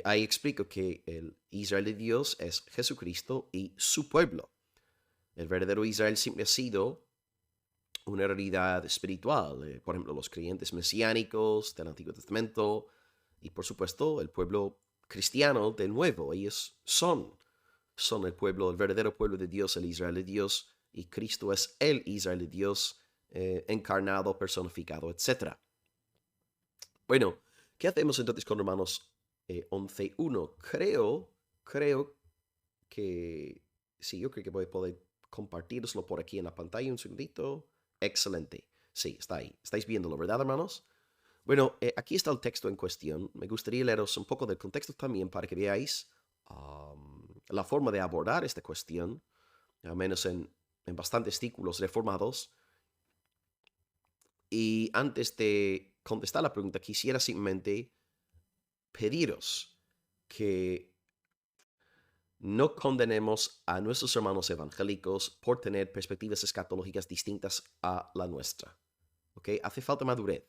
Ahí explico que el Israel de Dios es Jesucristo y su pueblo. El verdadero Israel siempre ha sido una realidad espiritual. Por ejemplo, los creyentes mesiánicos del Antiguo Testamento y, por supuesto, el pueblo cristiano del Nuevo. Ellos son el pueblo, el verdadero pueblo de Dios, el Israel de Dios, y Cristo es el Israel de Dios encarnado, personificado, etc. Bueno, ¿qué hacemos entonces con Romanos 11.1? Creo que sí, yo creo que voy a poder compartirlo por aquí en la pantalla un segundito. Excelente. Sí, está ahí. ¿Estáis viéndolo, verdad, hermanos? Bueno, aquí está el texto en cuestión. Me gustaría leeros un poco del contexto también para que veáis la forma de abordar esta cuestión, al menos en bastantes círculos reformados. Y antes de contestar la pregunta, quisiera simplemente pediros que no condenemos a nuestros hermanos evangélicos por tener perspectivas escatológicas distintas a la nuestra. ¿Ok? Hace falta madurez.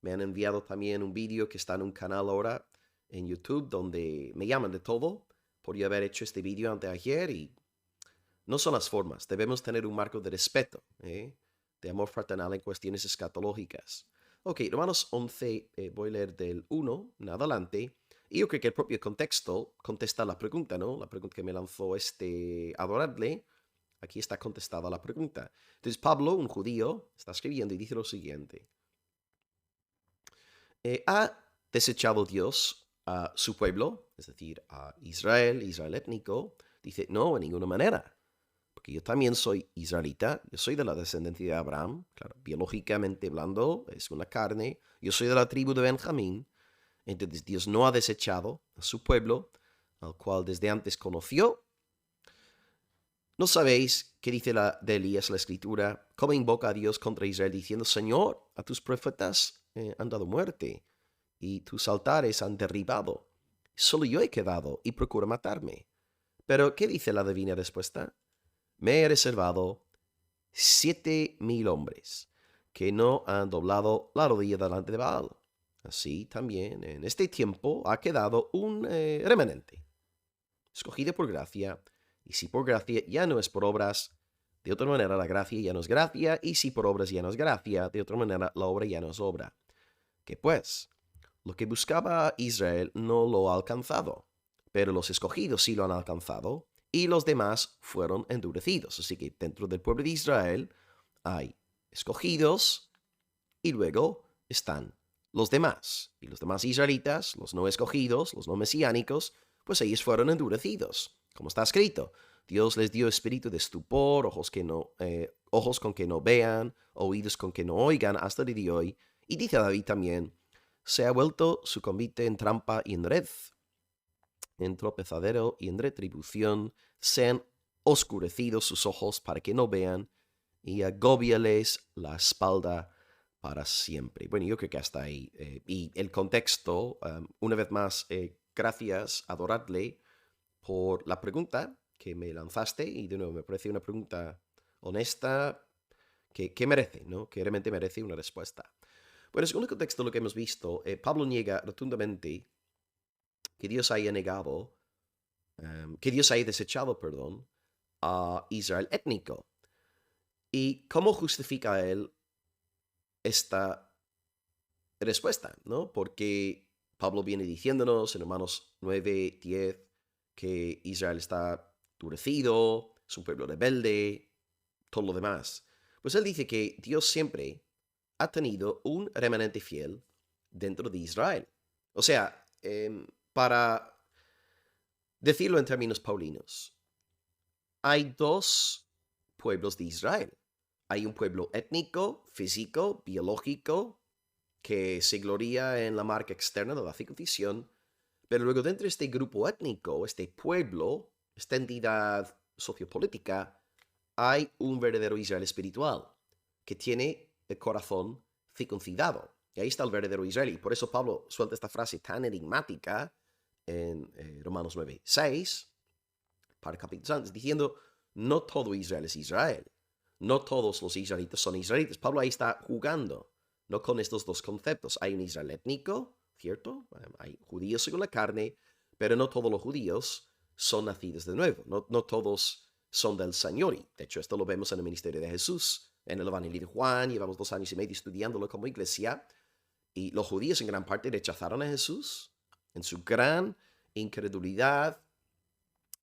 Me han enviado también un vídeo que está en un canal ahora en YouTube donde me llaman de todo por yo haber hecho este vídeo anteayer y no son las formas. Debemos tener un marco de respeto, de amor fraternal en cuestiones escatológicas. Ok, Romanos 11, voy a leer del 1 en adelante. Y yo creo que el propio contexto contesta la pregunta, ¿no? La pregunta que me lanzó este adorable. Aquí está contestada la pregunta. Entonces Pablo, un judío, está escribiendo y dice lo siguiente. ¿Ha desechado Dios a su pueblo? Es decir, a Israel, Israel étnico. Dice, no, en ninguna manera. Porque yo también soy israelita, yo soy de la descendencia de Abraham, claro, biológicamente hablando, es una carne, yo soy de la tribu de Benjamín, entonces Dios no ha desechado a su pueblo, al cual desde antes conoció. ¿No sabéis qué dice de Elías la escritura? ¿Cómo invoca a Dios contra Israel diciendo, Señor, a tus profetas han dado muerte y tus altares han derribado? Solo yo he quedado y procura matarme. Pero, ¿qué dice la divina respuesta? Me he reservado 7,000 hombres que no han doblado la rodilla delante de Baal. Así también en este tiempo ha quedado un remanente, escogido por gracia, y si por gracia ya no es por obras, de otra manera la gracia ya no es gracia, y si por obras ya no es gracia, de otra manera la obra ya no es obra. Que pues, lo que buscaba Israel no lo ha alcanzado, pero los escogidos sí lo han alcanzado, y los demás fueron endurecidos. Así que dentro del pueblo de Israel hay escogidos y luego están los demás. Y los demás israelitas, los no escogidos, los no mesiánicos, pues ellos fueron endurecidos. Como está escrito, Dios les dio espíritu de estupor, ojos con que no vean, oídos con que no oigan hasta el día de hoy. Y dice David también, se ha vuelto su convite en trampa y en red, en tropezadero y en retribución, sean oscurecidos sus ojos para que no vean, y agóbiales la espalda para siempre. Bueno, yo creo que hasta ahí. Y el contexto, una vez más, gracias, adoradle, por la pregunta que me lanzaste, y de nuevo me parece una pregunta honesta que merece, ¿no? Que realmente merece una respuesta. Bueno, según el contexto, lo que hemos visto, Pablo niega rotundamente que Dios haya negado, que Dios haya desechado, perdón, a Israel étnico. ¿Y cómo justifica él esta respuesta? ¿No? Porque Pablo viene diciéndonos en Romanos 9, 10, que Israel está endurecido, es un pueblo rebelde, todo lo demás. Pues él dice que Dios siempre ha tenido un remanente fiel dentro de Israel. O sea, para decirlo en términos paulinos, hay dos pueblos de Israel. Hay un pueblo étnico, físico, biológico, que se gloria en la marca externa de la circuncisión, pero luego dentro de este grupo étnico, este pueblo, esta entidad sociopolítica, hay un verdadero Israel espiritual, que tiene el corazón circuncidado. Y ahí está el verdadero Israel. Y por eso Pablo suelta esta frase tan enigmática en Romanos 9:6, para capítulos antes, diciendo, no todo Israel es Israel. No todos los israelitas son israelitas. Pablo ahí está jugando, no con estos dos conceptos. Hay un Israel étnico, ¿cierto? Hay judíos según la carne, pero no todos los judíos son nacidos de nuevo. No todos son del Señor. Y de hecho, esto lo vemos en el ministerio de Jesús. En el Evangelio de Juan, llevamos 2 años y medio estudiándolo como iglesia. Y los judíos en gran parte rechazaron a Jesús. En su gran incredulidad,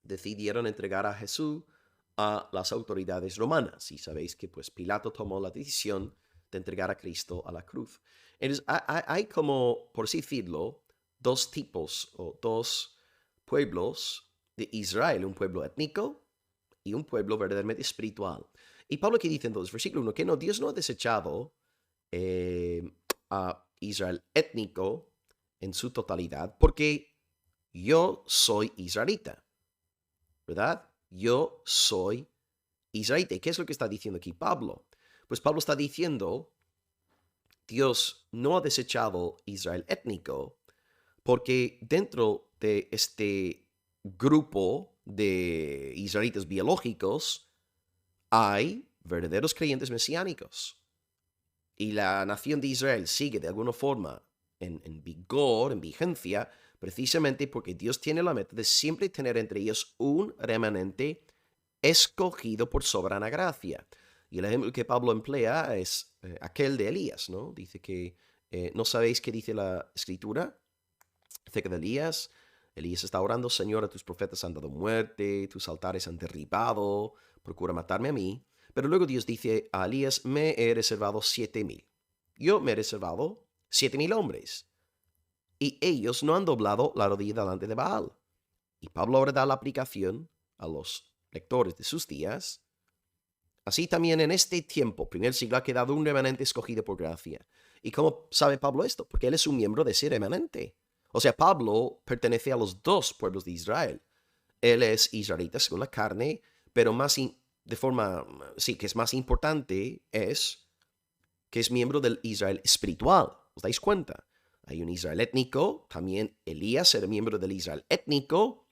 decidieron entregar a Jesús a las autoridades romanas. Y sabéis que pues Pilato tomó la decisión de entregar a Cristo a la cruz. Entonces, hay como, por así decirlo, dos tipos o dos pueblos de Israel, un pueblo étnico y un pueblo verdaderamente espiritual. Y Pablo aquí dice en versículo 1 que no, Dios no ha desechado a Israel étnico en su totalidad, porque yo soy israelita, ¿verdad? Yo soy israelita. ¿Y qué es lo que está diciendo aquí Pablo? Pues Pablo está diciendo, Dios no ha desechado Israel étnico, porque dentro de este grupo de israelitas biológicos hay verdaderos creyentes mesiánicos. Y la nación de Israel sigue de alguna forma en vigor, en vigencia, precisamente porque Dios tiene la meta de siempre tener entre ellos un remanente escogido por soberana gracia. Y el ejemplo que Pablo emplea es aquel de Elías, ¿no? Dice que no sabéis qué dice la escritura acerca de Elías. Elías está orando, Señor, a tus profetas han dado muerte, tus altares han derribado, procura matarme a mí. Pero luego Dios dice a Elías, me he reservado 7,000. Yo me he reservado 7,000 hombres. Y ellos no han doblado la rodilla delante de Baal. Y Pablo ahora da la aplicación a los lectores de sus días. Así también en este tiempo, primer siglo, ha quedado un remanente escogido por gracia. ¿Y cómo sabe Pablo esto? Porque él es un miembro de ese remanente. O sea, Pablo pertenece a los dos pueblos de Israel. Él es israelita según la carne, pero de forma, sí, que es más importante, es que es miembro del Israel espiritual. ¿Os dais cuenta? Hay un Israel étnico, también Elías era miembro del Israel étnico,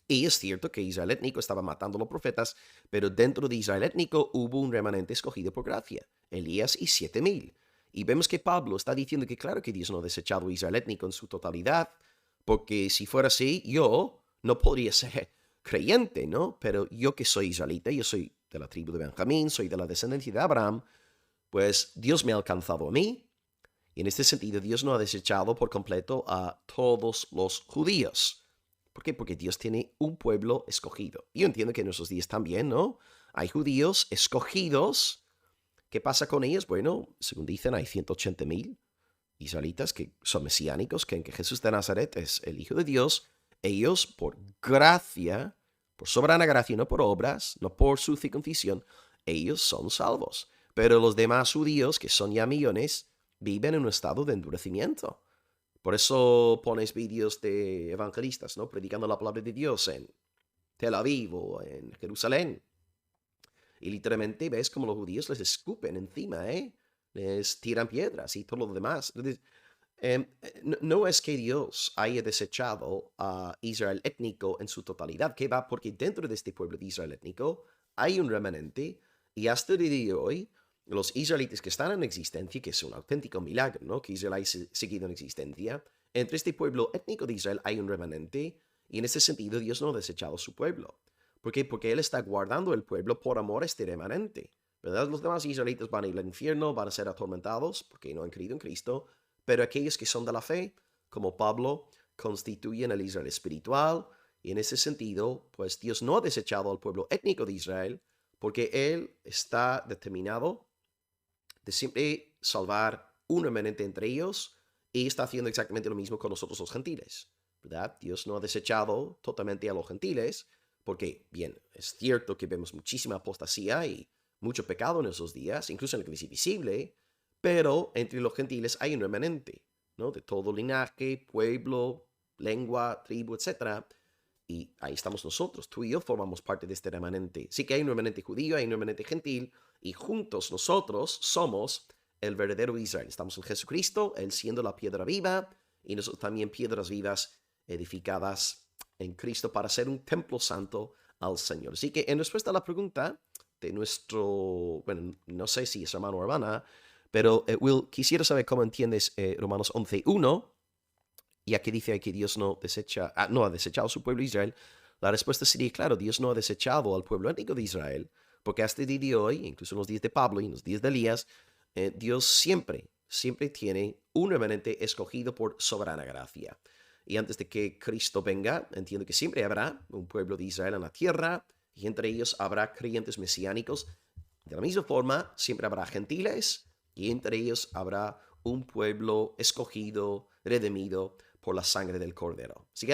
y es cierto que Israel étnico estaba matando a los profetas, pero dentro de Israel étnico hubo un remanente escogido por gracia, Elías y 7,000. Y vemos que Pablo está diciendo que claro que Dios no ha desechado a Israel étnico en su totalidad, porque si fuera así, yo no podría ser creyente, ¿no? Pero yo que soy israelita, yo soy de la tribu de Benjamín, soy de la descendencia de Abraham, pues Dios me ha alcanzado a mí. Y en este sentido, Dios no ha desechado por completo a todos los judíos. ¿Por qué? Porque Dios tiene un pueblo escogido. Yo entiendo que en nuestros días también, ¿no? Hay judíos escogidos. ¿Qué pasa con ellos? Bueno, según dicen, hay 180,000 israelitas que son mesiánicos, creen que Jesús de Nazaret es el Hijo de Dios. Ellos, por gracia, por soberana gracia, no por obras, no por su circuncisión, ellos son salvos. Pero los demás judíos, que son ya millones, viven en un estado de endurecimiento. Por eso pones vídeos de evangelistas, ¿no? Predicando la palabra de Dios en Tel Aviv o en Jerusalén. Y literalmente ves como los judíos les escupen encima, ¿eh? Les tiran piedras y todo lo demás. No es que Dios haya desechado a Israel étnico en su totalidad, que va porque dentro de este pueblo de Israel étnico hay un remanente y hasta el día de hoy los israelitas que están en existencia, que es un auténtico milagro, ¿no? Que Israel haya seguido en existencia, entre este pueblo étnico de Israel hay un remanente y en ese sentido Dios no ha desechado a su pueblo. ¿Por qué? Porque Él está guardando el pueblo por amor a este remanente. ¿Verdad? Los demás israelitas van a ir al infierno, van a ser atormentados porque no han creído en Cristo, pero aquellos que son de la fe, como Pablo, constituyen el Israel espiritual, y en ese sentido, pues Dios no ha desechado al pueblo étnico de Israel, porque Él está determinado de siempre salvar un remanente entre ellos, y está haciendo exactamente lo mismo con nosotros los gentiles, ¿verdad? Dios no ha desechado totalmente a los gentiles, porque, bien, es cierto que vemos muchísima apostasía y mucho pecado en esos días, incluso en la iglesia visible, pero entre los gentiles hay un remanente, ¿no? De todo linaje, pueblo, lengua, tribu, etc. Y ahí estamos nosotros, tú y yo formamos parte de este remanente. Sí que hay un remanente judío, hay un remanente gentil, y juntos nosotros somos el verdadero Israel. Estamos en Jesucristo, Él siendo la piedra viva, y nosotros también piedras vivas edificadas en Cristo para ser un templo santo al Señor. Así que en respuesta a la pregunta de nuestro, bueno, no sé si es hermano o hermana, pero Will, quisiera saber cómo entiendes Romanos 11:1, Y aquí dice que Dios no ha desechado a su pueblo Israel. La respuesta sería, claro, Dios no ha desechado al pueblo étnico de Israel, porque hasta el día de hoy, incluso en los días de Pablo y en los días de Elías, Dios siempre tiene un remanente escogido por soberana gracia. Y antes de que Cristo venga, entiendo que siempre habrá un pueblo de Israel en la tierra, y entre ellos habrá creyentes mesiánicos. De la misma forma, siempre habrá gentiles, y entre ellos habrá un pueblo escogido, redimido por la sangre del Cordero. Así que